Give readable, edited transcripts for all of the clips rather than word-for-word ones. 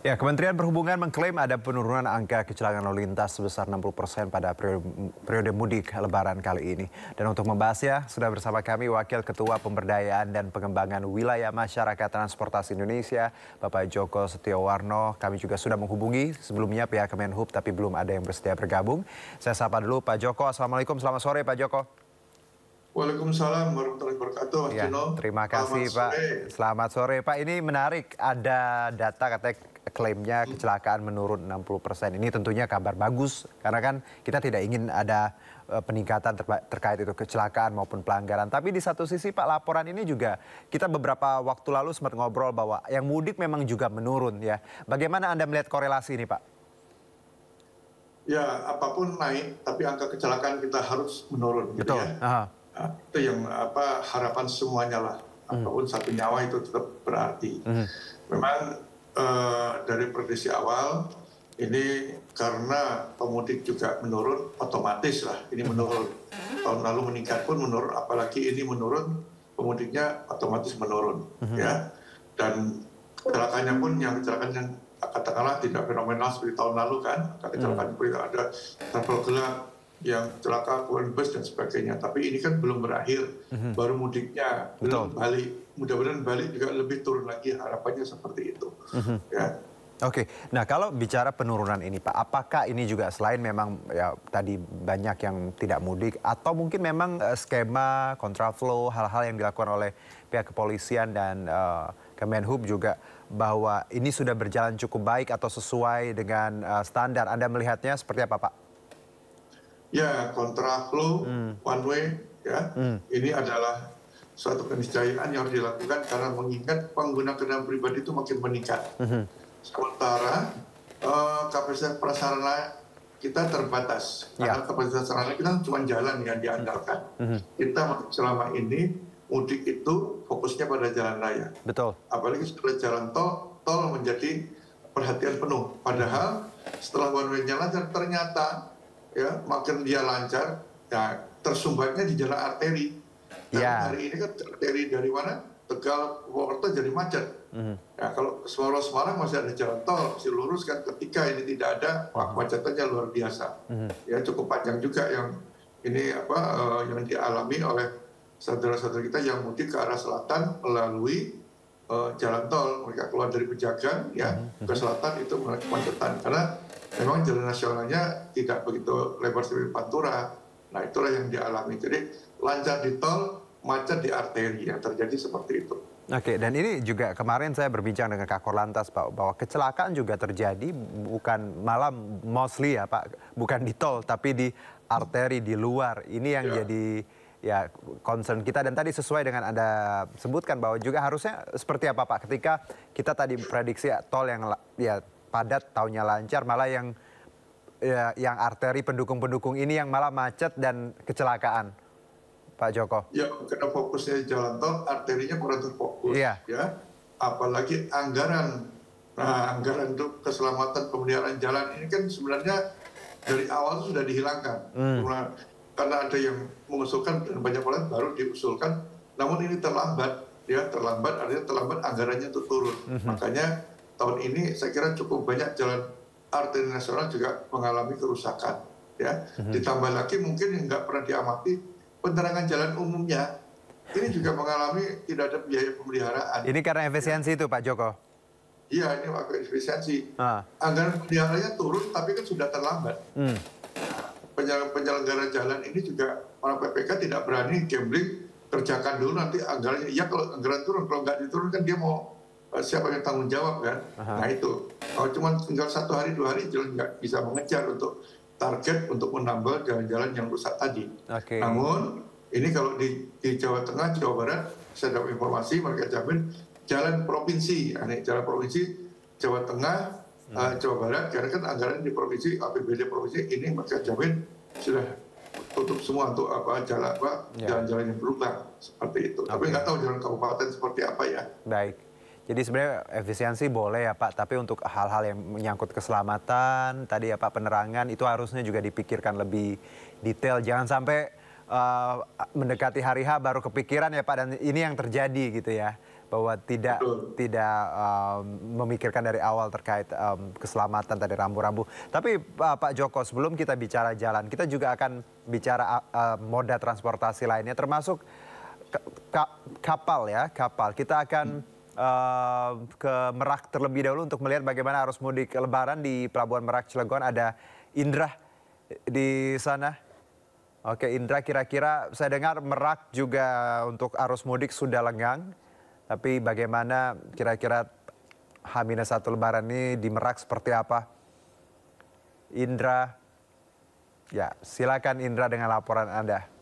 Ya, Kementerian Perhubungan mengklaim ada penurunan angka kecelakaan lalu lintas sebesar 60% pada periode mudik Lebaran kali ini. Dan untuk membahasnya, sudah bersama kami Wakil Ketua Pemberdayaan dan Pengembangan Wilayah Masyarakat Transportasi Indonesia, Bapak Joko Setiowarno. Kami juga sudah menghubungi sebelumnya pihak Kemenhub, tapi belum ada yang bersedia bergabung. Saya sapa dulu Pak Joko. Assalamualaikum, selamat sore Pak Joko. Waalaikumsalam warahmatullahi wabarakatuh, Mas Ya, Juno. terima kasih Pak. Selamat sore Pak. Ini menarik, ada data katanya klaimnya kecelakaan menurun 60%. Ini tentunya kabar bagus karena kan kita tidak ingin ada peningkatan terkait itu kecelakaan maupun pelanggaran. Tapi di satu sisi Pak, laporan ini juga kita beberapa waktu lalu sempat ngobrol bahwa yang mudik memang juga menurun ya. Bagaimana Anda melihat korelasi ini Pak? Ya, apapun naik, tapi angka kecelakaan kita harus menurun. Betul. Gitu ya. Nah, itu yang harapan semuanya lah. Apapun satu nyawa itu tetap berarti. Memang dari prediksi awal ini karena pemudik juga menurun, otomatis lah ini menurun. Tahun lalu meningkat pun menurun, apalagi ini menurun, pemudiknya otomatis menurun. Ya. Dan kecelakaannya pun yang kecelakaan yang katakanlah tidak fenomenal seperti tahun lalu kan, kecelakaan seperti ada travel gelap yang celaka kemudian bus dan sebagainya, tapi ini kan belum berakhir, baru mudiknya belum balik, mudah-mudahan balik juga lebih turun lagi, harapannya seperti itu. Ya. Oke, nah kalau bicara penurunan ini Pak, apakah ini juga selain memang ya tadi banyak yang tidak mudik atau mungkin memang skema kontraflow, hal-hal yang dilakukan oleh pihak kepolisian dan Kemenhub juga bahwa ini sudah berjalan cukup baik atau sesuai dengan standar, Anda melihatnya seperti apa Pak? Ya, kontraflow, one way, ya, ini adalah suatu keniscayaan yang harus dilakukan karena mengingat pengguna kendaraan pribadi itu makin meningkat. Sementara kapasitas prasarana kita terbatas, karena kapasitas sarana kita cuma jalan yang diandalkan. Kita selama ini mudik itu fokusnya pada jalan raya. Betul. Apalagi setelah jalan tol menjadi perhatian penuh. Padahal setelah one way-nya lancar ternyata ya makin dia lancar, ya tersumbatnya di jalan arteri. Nah, hari ini kan arteri dari mana? Tegal, Purwokerto jadi macet. Ya, kalau Semarang masih ada jalan tol, masih lurus kan. Ketika ini tidak ada, macetannya luar biasa. Ya cukup panjang juga yang ini yang dialami oleh saudara-saudara kita yang mudik ke arah selatan melalui jalan tol. Mereka keluar dari Pejagan ya ke selatan itu kemacetan karena memang jalan nasionalnya tidak begitu lebar seperti Pantura. Nah itulah yang dialami. Jadi lancar di tol, macet di arteri, yang terjadi seperti itu. Oke, dan ini juga kemarin saya berbincang dengan Kakor Lantas Pak, bahwa kecelakaan juga terjadi bukan malam mostly ya Pak, bukan di tol tapi di arteri di luar. Ini yang jadi ya concern kita, dan tadi sesuai dengan Anda sebutkan bahwa juga harusnya seperti apa Pak, ketika kita tadi prediksi tol yang ya padat, tahunnya lancar, malah yang arteri pendukung-pendukung ini yang malah macet dan kecelakaan, Pak Joko. Ya, karena fokusnya jalan tol, arterinya kurang terfokus. Ya, apalagi anggaran. Nah, anggaran untuk keselamatan pemeliharaan jalan ini kan sebenarnya dari awal sudah dihilangkan. Karena ada yang mengusulkan dan banyak orang baru diusulkan, namun ini terlambat. Ya, terlambat artinya terlambat anggarannya untuk turun. Makanya tahun ini saya kira cukup banyak jalan arteri nasional juga mengalami kerusakan. Ya, ditambah lagi mungkin yang nggak pernah diamati, penerangan jalan umumnya ini juga mengalami tidak ada biaya pemeliharaan. Ini karena efisiensi itu Pak Joko? Iya, ini waktu efisiensi. Anggaran pemeliharaannya turun tapi kan sudah terlambat. Penyelenggara jalan ini juga orang PPK tidak berani gambling, kerjakan dulu nanti anggarannya. Ya kalau anggaran turun, kalau nggak diturunkan dia mau siapa yang tanggung jawab kan? Nah itu. Kalau cuma tinggal 1 hari 2 hari jelas nggak bisa mengejar untuk target untuk menambah jalan-jalan yang rusak tadi. Namun ini kalau di Jawa Tengah, Jawa Barat, saya dapat informasi mereka jamin jalan provinsi, jalan provinsi Jawa Tengah, Jawa Barat, karena kan anggaran di provinsi, APBD provinsi ini mereka jamin sudah tutup semua untuk jalan-jalan yang berlubang seperti itu. Tapi nggak tahu jalan kabupaten seperti apa ya. Baik. Jadi sebenarnya efisiensi boleh ya Pak, tapi untuk hal-hal yang menyangkut keselamatan, tadi ya Pak, penerangan, itu harusnya juga dipikirkan lebih detail. Jangan sampai mendekati hari H baru kepikiran ya Pak, dan ini yang terjadi gitu ya. bahwa tidak memikirkan dari awal terkait keselamatan tadi rambu-rambu. Tapi Pak Joko, sebelum kita bicara jalan, kita juga akan bicara moda transportasi lainnya, termasuk kapal ya, kapal. Kita akan ke Merak terlebih dahulu untuk melihat bagaimana arus mudik Lebaran di Pelabuhan Merak Cilegon. Ada Indra di sana. Oke Indra, kira-kira saya dengar Merak juga untuk arus mudik sudah lengang. Tapi bagaimana kira-kira H-1 Lebaran ini di Merak seperti apa? Indra, ya silakan Indra dengan laporan Anda.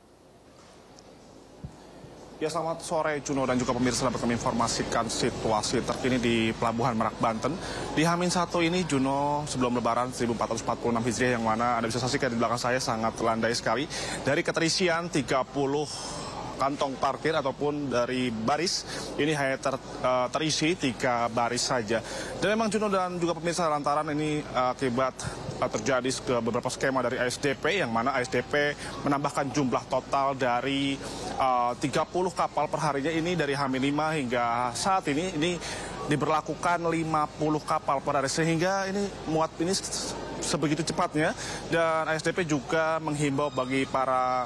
Ya selamat sore Juno dan juga pemirsa, dapat kami informasikan situasi terkini di Pelabuhan Merak Banten. Di H-1 ini Juno sebelum Lebaran 1446 Hijriah, yang mana Anda bisa saksikan di belakang saya sangat landai sekali. Dari keterisian 30 kantong parkir ataupun dari baris, ini hanya terisi 3 baris saja. Dan memang Juno dan juga pemirsa, lantaran ini akibat terjadi beberapa skema dari ASDP, yang mana ASDP menambahkan jumlah total dari 30 kapal per harinya ini dari H-5 hingga saat ini diberlakukan 50 kapal per hari, sehingga ini muat ini sebegitu cepatnya. Dan ASDP juga menghimbau bagi para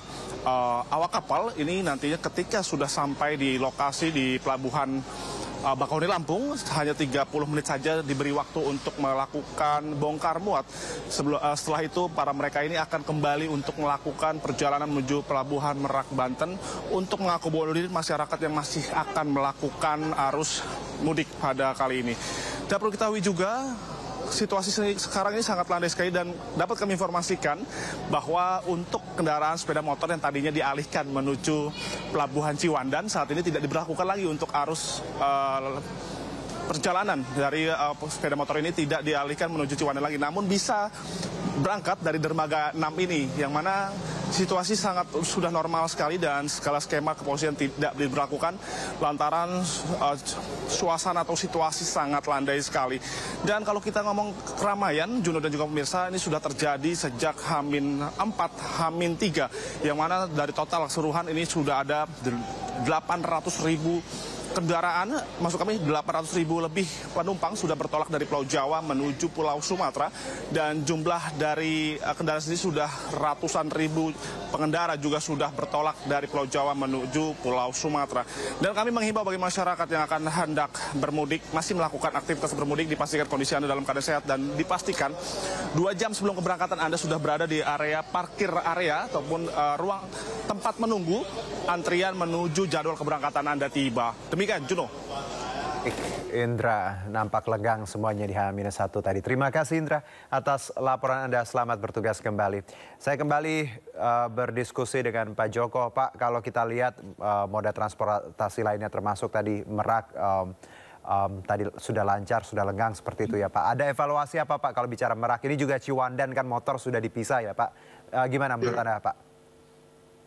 awak kapal ini nantinya ketika sudah sampai di lokasi di Pelabuhan Bakauheni Lampung, hanya 30 menit saja diberi waktu untuk melakukan bongkar muat. Setelah itu para mereka ini akan kembali untuk melakukan perjalanan menuju Pelabuhan Merak Banten untuk mengakomodir masyarakat yang masih akan melakukan arus mudik pada kali ini. Dan perlu ketahui juga, situasi sekarang ini sangat landai sekali, dan dapat kami informasikan bahwa untuk kendaraan sepeda motor yang tadinya dialihkan menuju Pelabuhan Ciwandan, saat ini tidak diberlakukan lagi untuk arus perjalanan dari sepeda motor ini, tidak dialihkan menuju Ciwandan lagi, namun bisa berangkat dari dermaga 6 ini, yang mana situasi sudah normal sekali dan segala skema kepolisian tidak diberlakukan lantaran suasana atau situasi sangat landai sekali. Dan kalau kita ngomong keramaian, Juno dan juga pemirsa, ini sudah terjadi sejak H-4, H-3, yang mana dari total keseluruhan ini sudah ada 800.000 kendaraan, maksud kami 800.000 lebih penumpang sudah bertolak dari Pulau Jawa menuju Pulau Sumatera, dan jumlah dari kendaraan sendiri sudah ratusan ribu pengendara juga sudah bertolak dari Pulau Jawa menuju Pulau Sumatera. Dan kami menghimbau bagi masyarakat yang akan hendak bermudik, masih melakukan aktivitas bermudik, dipastikan kondisi Anda dalam keadaan sehat dan dipastikan 2 jam sebelum keberangkatan Anda sudah berada di area parkir area ataupun ruang tempat menunggu antrian menuju jadwal keberangkatan Anda tiba. Demikian, Juno. Indra, nampak legang semuanya di H-1 tadi. Terima kasih Indra atas laporan Anda. Selamat bertugas kembali. Saya kembali berdiskusi dengan Pak Joko. Pak, kalau kita lihat moda transportasi lainnya termasuk tadi Merak, tadi sudah lancar, sudah lenggang seperti itu ya Pak. Ada evaluasi apa Pak kalau bicara Merak? Ini juga Ciwandan kan motor sudah dipisah ya Pak. Gimana menurut Anda Pak?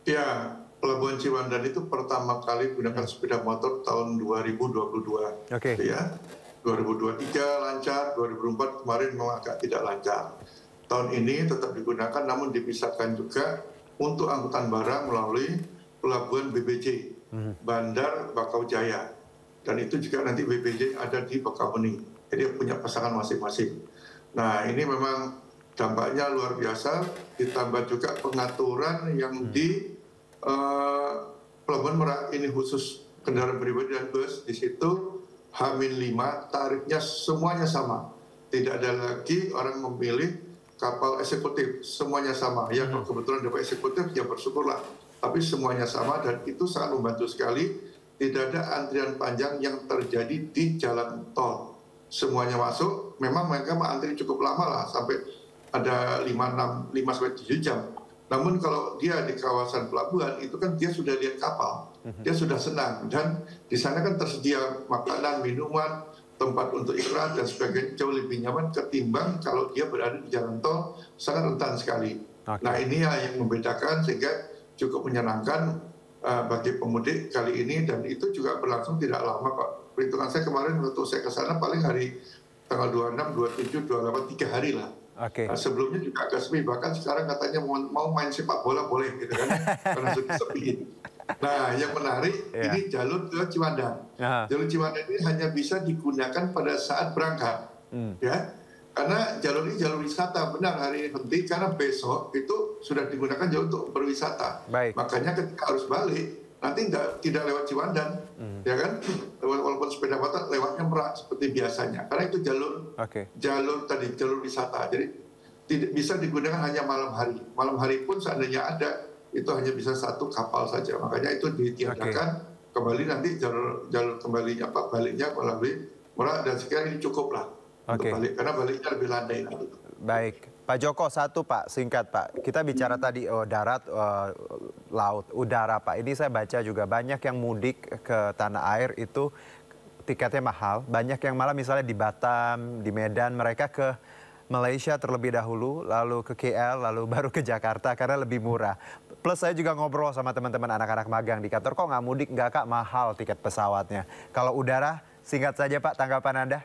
Ya, Pelabuhan Ciwandan itu pertama kali gunakan sepeda motor tahun 2022. Oke. Ya, 2023 lancar, 2004 kemarin memang agak tidak lancar. Tahun ini tetap digunakan, namun dipisahkan juga untuk angkutan barang melalui Pelabuhan BBJ, Bandar Bakau Jaya. Dan itu juga nanti BBJ ada di Bakauheni. Jadi punya pasangan masing-masing. Nah, ini memang dampaknya luar biasa, ditambah juga pengaturan yang di Pelabuhan Merak ini khusus kendaraan pribadi dan bus. Di situ H-5 tarifnya semuanya sama, tidak ada lagi orang memilih kapal eksekutif, semuanya sama. Ya kalau kebetulan dapat eksekutif ya bersyukurlah, tapi semuanya sama, dan itu sangat membantu sekali. Tidak ada antrian panjang yang terjadi di jalan tol, semuanya masuk. Memang mereka antri cukup lama lah, sampai ada 5-7 jam. Namun kalau dia di kawasan pelabuhan itu kan dia sudah lihat kapal, dia sudah senang, dan di sana kan tersedia makanan, minuman, tempat untuk istirahat dan sebagainya, jauh lebih nyaman ketimbang kalau dia berada di jalan tol, sangat rentan sekali. Nah ini yang membedakan, sehingga cukup menyenangkan bagi pemudik kali ini, dan itu juga berlangsung tidak lama kok. Perhitungan saya kemarin waktu saya ke sana paling hari tanggal 26, 27, 28, 3 hari lah. Nah, sebelumnya juga agak sepi, bahkan sekarang katanya mau main sepak bola boleh gitu kan, karena sudah sepi. Nah, yang menarik ini jalur ke Ciwandan. Jalur Ciwandan ini hanya bisa digunakan pada saat berangkat, ya. Karena jalur ini jalur wisata, benar hari ini penting karena besok itu sudah digunakan jalur untuk berwisata. Makanya ketika harus balik, nanti tidak lewat Ciwandan, ya kan? Walaupun sepeda motor lewatnya Merak seperti biasanya. Karena itu jalur wisata. Jadi tidak bisa digunakan hanya malam hari. Malam hari pun seandainya ada, itu hanya bisa satu kapal saja. Makanya itu ditiadakan kembali nanti jalur kembalinya baliknya melalui Merak dan sekarang ini cukup lah. Untuk balik, karena baliknya lebih landai nanti. Baik, Pak Joko, satu Pak, singkat Pak. Kita bicara tadi darat, laut, udara Pak. Ini saya baca juga banyak yang mudik ke tanah air itu tiketnya mahal. Banyak yang malah misalnya di Batam, di Medan, mereka ke Malaysia terlebih dahulu, lalu ke KL, lalu baru ke Jakarta karena lebih murah. Plus saya juga ngobrol sama teman-teman anak-anak magang di kantor, kok nggak mudik? Nggak Kak, mahal tiket pesawatnya. Kalau udara, singkat saja Pak, tanggapan Anda.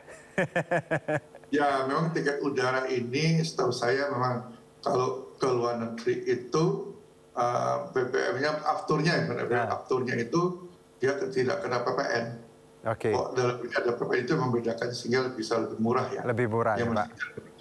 Ya, memang tiket udara ini setahu saya memang kalau ke luar negeri itu BBM-nya afturnya itu dia tidak kena PPN. Kok dalam ini ada PPN itu membedakan sehingga bisa lebih murah ya. Lebih murah ya Pak.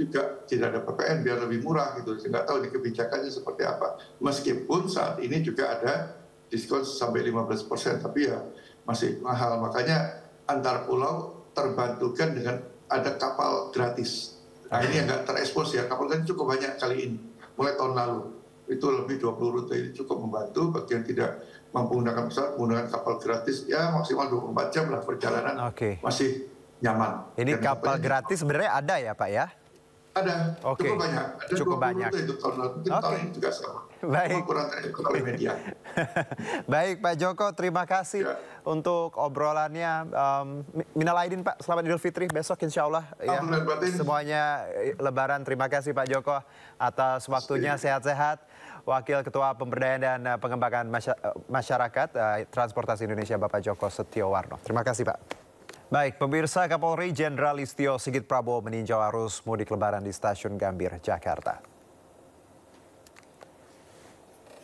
Juga tidak ada PPN biar lebih murah gitu. Saya nggak tahu ini kebijakannya seperti apa. Meskipun saat ini juga ada diskon sampai 15%, tapi ya masih mahal. Makanya antar pulau terbantukan dengan ada kapal gratis. Nah ini yang nggak terekspos ya, kapal gratis cukup banyak kali ini. Mulai tahun lalu, itu lebih 20 rute, ini cukup membantu. Bagi yang tidak mampu menggunakan pesawat, menggunakan kapal gratis, ya maksimal 24 jam lah perjalanan, masih nyaman. Ini kapal gratis sebenarnya ada ya Pak ya? Ada, cukup banyak. Ada cukup banyak. Rute itu tahun lalu, tahun ini juga sama. Baik. Kurang terekspos oleh media. Baik Pak Joko, terima kasih untuk obrolannya. Minal aidin Pak, selamat Idul Fitri besok insya Allah. Ya. Semuanya Lebaran, terima kasih Pak Joko atas waktunya, sehat-sehat. Wakil Ketua Pemberdayaan dan Pengembangan Masyarakat Transportasi Indonesia Bapak Joko Setiowarno. Terima kasih Pak. Baik, pemirsa, Kapolri Jenderal Listio Sigit Prabowo meninjau arus mudik Lebaran di Stasiun Gambir, Jakarta.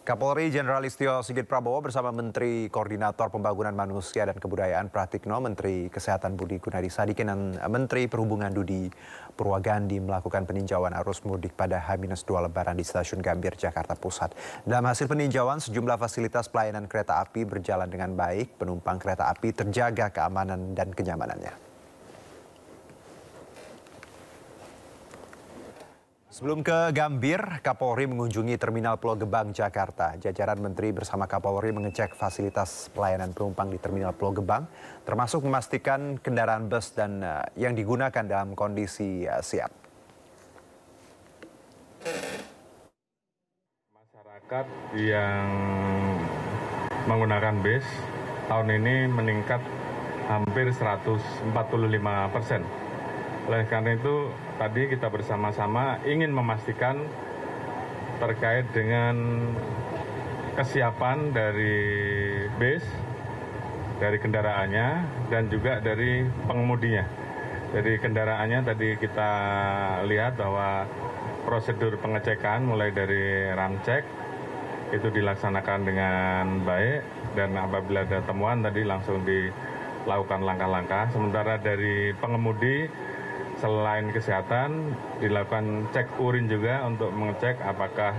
Kapolri Jenderal Listio Sigit Prabowo bersama Menteri Koordinator Pembangunan Manusia dan Kebudayaan Pratikno, Menteri Kesehatan Budi Gunadi Sadikin, dan Menteri Perhubungan Budi Purwagandi melakukan peninjauan arus mudik pada H-2 Lebaran di Stasiun Gambir, Jakarta Pusat. Dalam hasil peninjauan, sejumlah fasilitas pelayanan kereta api berjalan dengan baik, penumpang kereta api terjaga keamanan dan kenyamanannya. Sebelum ke Gambir, Kapolri mengunjungi Terminal Pulau Gebang, Jakarta. Jajaran Menteri bersama Kapolri mengecek fasilitas pelayanan penumpang di Terminal Pulau Gebang, termasuk memastikan kendaraan bus dan yang digunakan dalam kondisi siap. Masyarakat yang menggunakan bis tahun ini meningkat hampir 145%. Oleh karena itu, tadi kita bersama-sama ingin memastikan terkait dengan kesiapan dari bis, dari kendaraannya, dan juga dari pengemudinya. Dari kendaraannya tadi kita lihat bahwa prosedur pengecekan mulai dari ramcek itu dilaksanakan dengan baik, dan apabila ada temuan tadi langsung dilakukan langkah-langkah. Sementara dari pengemudi, selain kesehatan, dilakukan cek urin juga untuk mengecek apakah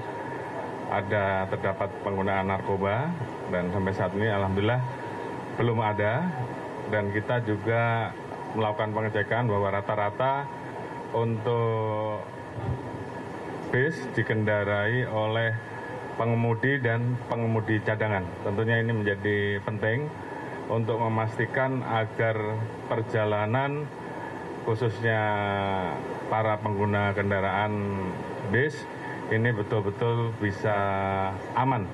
terdapat penggunaan narkoba, dan sampai saat ini alhamdulillah belum ada. Dan kita juga melakukan pengecekan bahwa rata-rata untuk bis dikendarai oleh pengemudi dan pengemudi cadangan. Tentunya ini menjadi penting untuk memastikan agar perjalanan khususnya para pengguna kendaraan bis ini betul-betul bisa aman